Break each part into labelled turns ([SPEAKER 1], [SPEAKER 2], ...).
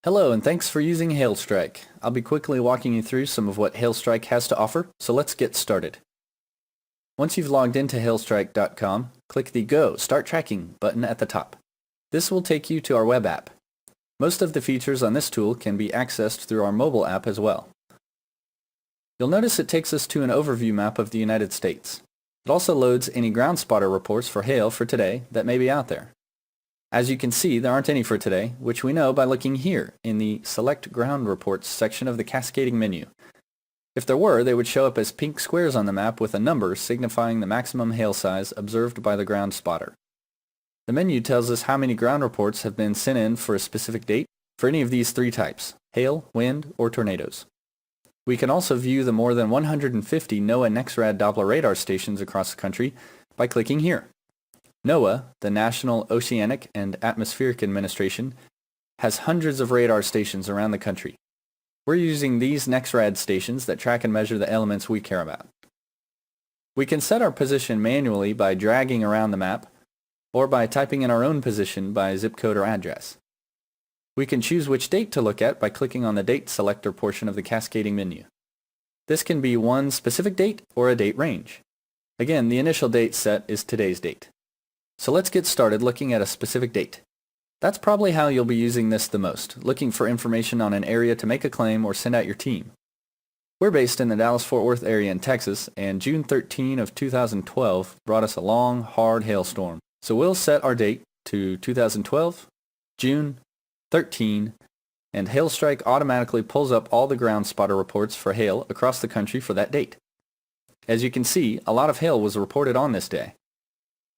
[SPEAKER 1] Hello and thanks for using HailStrike. I'll be quickly walking you through some of what HailStrike has to offer, so let's get started. Once you've logged into HailStrike.com, click the Go Start Tracking button at the top. This will take you to our web app. Most of the features on this tool can be accessed through our mobile app as well. You'll notice it takes us to an overview map of the United States. It also loads any ground spotter reports for hail for today that may be out there. As you can see, there aren't any for today, which we know by looking here in the Select Ground Reports section of the cascading menu. If there were, they would show up as pink squares on the map with a number signifying the maximum hail size observed by the ground spotter. The menu tells us how many ground reports have been sent in for a specific date for any of these three types: hail, wind, or tornadoes. We can also view the more than 150 NOAA NEXRAD Doppler radar stations across the country by clicking here. NOAA, the National Oceanic and Atmospheric Administration, has hundreds of radar stations around the country. We're using these NEXRAD stations that track and measure the elements we care about. We can set our position manually by dragging around the map, or by typing in our own position by zip code or address. We can choose which date to look at by clicking on the Date Selector portion of the cascading menu. This can be one specific date or a date range. Again, the initial date set is today's date. So let's get started looking at a specific date. That's probably how you'll be using this the most, looking for information on an area to make a claim or send out your team. We're based in the Dallas-Fort Worth area in Texas, and June 13 of 2012 brought us a long, hard hailstorm. So we'll set our date to 2012, June 13, and HailStrike automatically pulls up all the ground spotter reports for hail across the country for that date. As you can see, a lot of hail was reported on this day.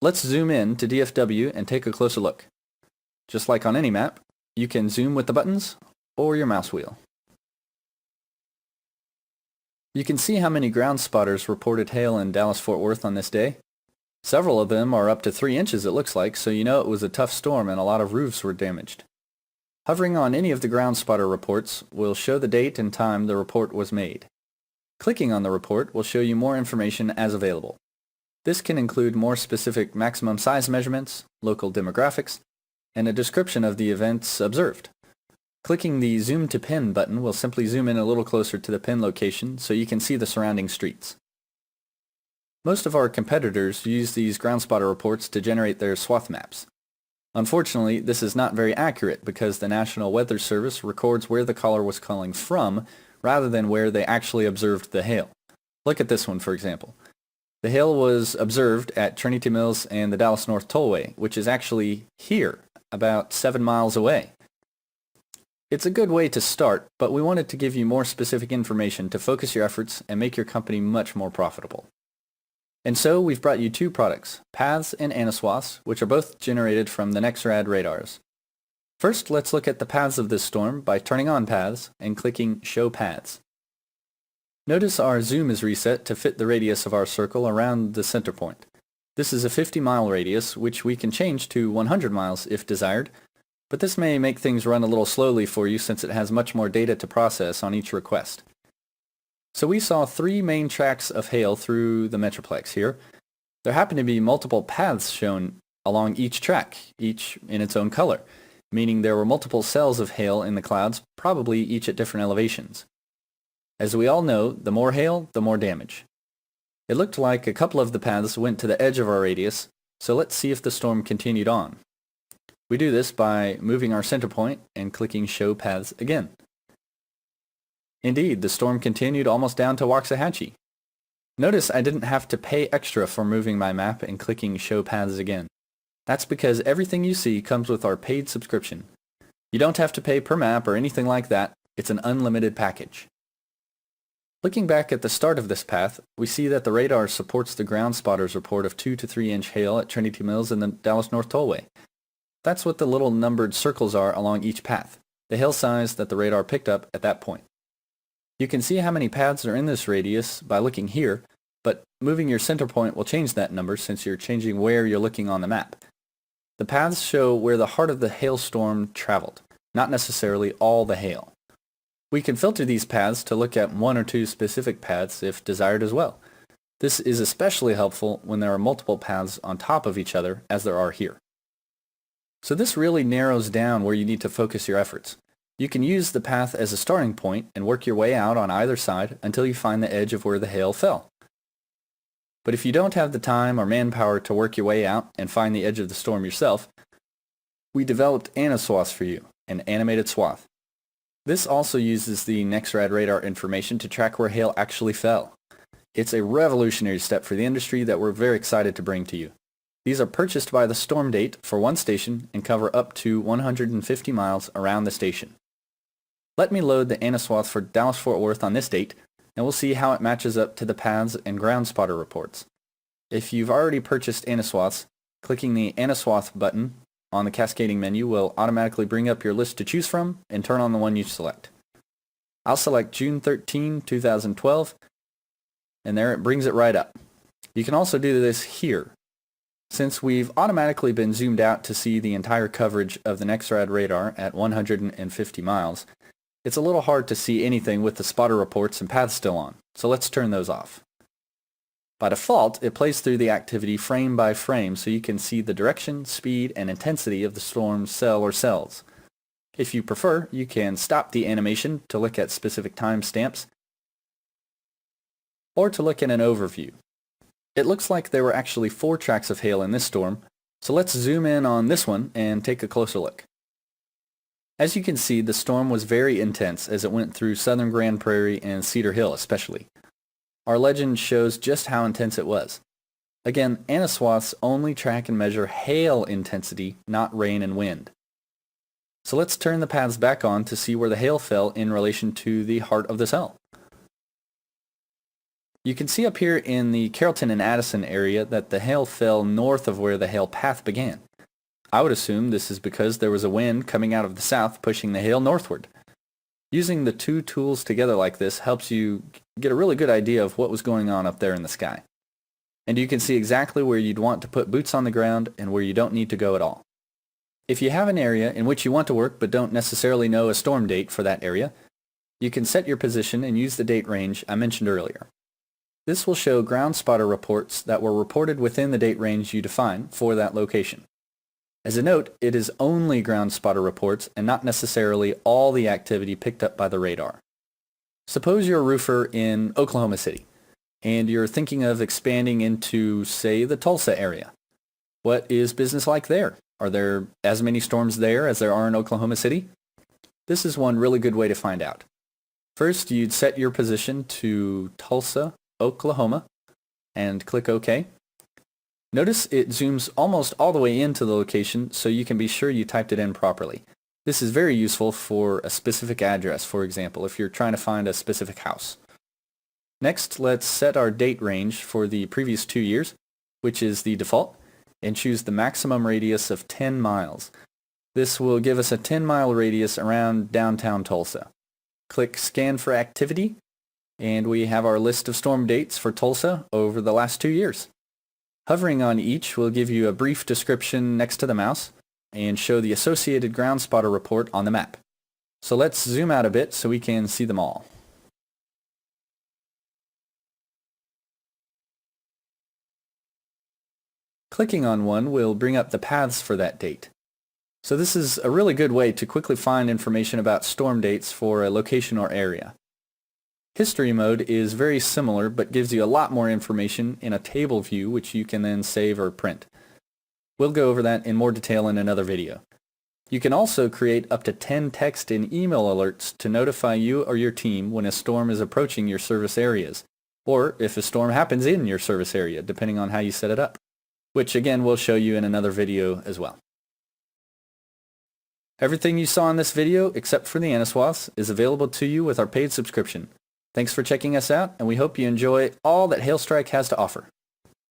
[SPEAKER 1] Let's zoom in to DFW and take a closer look. Just like on any map, you can zoom with the buttons or your mouse wheel. You can see how many ground spotters reported hail in Dallas-Fort Worth on this day. Several of them are up to 3 inches it looks like, so you know it was a tough storm and a lot of roofs were damaged. Hovering on any of the ground spotter reports will show the date and time the report was made. Clicking on the report will show you more information as available. This can include more specific maximum size measurements, local demographics, and a description of the events observed. Clicking the Zoom to Pin button will simply zoom in a little closer to the pin location so you can see the surrounding streets. Most of our competitors use these ground spotter reports to generate their swath maps. Unfortunately, this is not very accurate because the National Weather Service records where the caller was calling from rather than where they actually observed the hail. Look at this one, for example. The hail was observed at Trinity Mills and the Dallas North Tollway, which is actually here, about 7 miles away. It's a good way to start, but we wanted to give you more specific information to focus your efforts and make your company much more profitable. And so we've brought you two products, Paths and Aniswaths, which are both generated from the NEXRAD radars. First, let's look at the paths of this storm by turning on Paths and clicking Show Paths. Notice our zoom is reset to fit the radius of our circle around the center point. This is a 50-mile radius, which we can change to 100 miles if desired, but this may make things run a little slowly for you since it has much more data to process on each request. So we saw 3 main tracks of hail through the Metroplex here. There happen to be multiple paths shown along each track, each in its own color, meaning there were multiple cells of hail in the clouds, probably each at different elevations. As we all know, the more hail, the more damage. It looked like a couple of the paths went to the edge of our radius, so let's see if the storm continued on. We do this by moving our center point and clicking Show Paths again. Indeed, the storm continued almost down to Waxahachie. Notice I didn't have to pay extra for moving my map and clicking Show Paths again. That's because everything you see comes with our paid subscription. You don't have to pay per map or anything like that. It's an unlimited package. Looking back at the start of this path, we see that the radar supports the ground spotters report of 2 to 3 inch hail at Trinity Mills and the Dallas North Tollway. That's what the little numbered circles are along each path, the hail size that the radar picked up at that point. You can see how many paths are in this radius by looking here, but moving your center point will change that number since you're changing where you're looking on the map. The paths show where the heart of the hailstorm traveled, not necessarily all the hail. We can filter these paths to look at 1 or 2 specific paths if desired as well. This is especially helpful when there are multiple paths on top of each other, as there are here. So this really narrows down where you need to focus your efforts. You can use the path as a starting point and work your way out on either side until you find the edge of where the hail fell. But if you don't have the time or manpower to work your way out and find the edge of the storm yourself, we developed Aniswaths for you, an animated swath. This also uses the NEXRAD radar information to track where hail actually fell. It's a revolutionary step for the industry that we're very excited to bring to you. These are purchased by the storm date for one station and cover up to 150 miles around the station. Let me load the Aniswath for Dallas-Fort Worth on this date, and we'll see how it matches up to the paths and ground spotter reports. If you've already purchased Aniswaths, clicking the Aniswath button on the cascading menu will automatically bring up your list to choose from and turn on the one you select. I'll select June 13, 2012, and there it brings it right up. You can also do this here. Since we've automatically been zoomed out to see the entire coverage of the NEXRAD radar at 150 miles, it's a little hard to see anything with the spotter reports and paths still on, so let's turn those off. By default, it plays through the activity frame by frame so you can see the direction, speed, and intensity of the storm's cell or cells. If you prefer, you can stop the animation to look at specific timestamps or to look at an overview. It looks like there were actually 4 tracks of hail in this storm, so let's zoom in on this one and take a closer look. As you can see, the storm was very intense as it went through southern Grand Prairie and Cedar Hill especially. Our legend shows just how intense it was. Again, Aniswaths only track and measure hail intensity, not rain and wind. So let's turn the paths back on to see where the hail fell in relation to the heart of the cell. You can see up here in the Carrollton and Addison area that the hail fell north of where the hail path began. I would assume this is because there was a wind coming out of the south pushing the hail northward. Using the two tools together like this helps you get a really good idea of what was going on up there in the sky. And you can see exactly where you'd want to put boots on the ground and where you don't need to go at all. If you have an area in which you want to work but don't necessarily know a storm date for that area, you can set your position and use the date range I mentioned earlier. This will show ground spotter reports that were reported within the date range you define for that location. As a note, it is only ground spotter reports and not necessarily all the activity picked up by the radar. Suppose you're a roofer in Oklahoma City and you're thinking of expanding into, say, the Tulsa area. What is business like there? Are there as many storms there as there are in Oklahoma City? This is one really good way to find out. First, you'd set your position to Tulsa, Oklahoma, and click OK. Notice it zooms almost all the way into the location so you can be sure you typed it in properly. This is very useful for a specific address, for example, if you're trying to find a specific house. Next, let's set our date range for the previous 2 years, which is the default, and choose the maximum radius of 10 miles. This will give us a 10-mile radius around downtown Tulsa. Click Scan for Activity, and we have our list of storm dates for Tulsa over the last 2 years. Hovering on each will give you a brief description next to the mouse and show the associated ground spotter report on the map. So let's zoom out a bit so we can see them all. Clicking on one will bring up the paths for that date. So this is a really good way to quickly find information about storm dates for a location or area. History mode is very similar but gives you a lot more information in a table view which you can then save or print. We'll go over that in more detail in another video. You can also create up to 10 text and email alerts to notify you or your team when a storm is approaching your service areas, or if a storm happens in your service area, depending on how you set it up, which again we'll show you in another video as well. Everything you saw in this video, except for the Aniswaths, is available to you with our paid subscription. Thanks for checking us out, and we hope you enjoy all that HailStrike has to offer.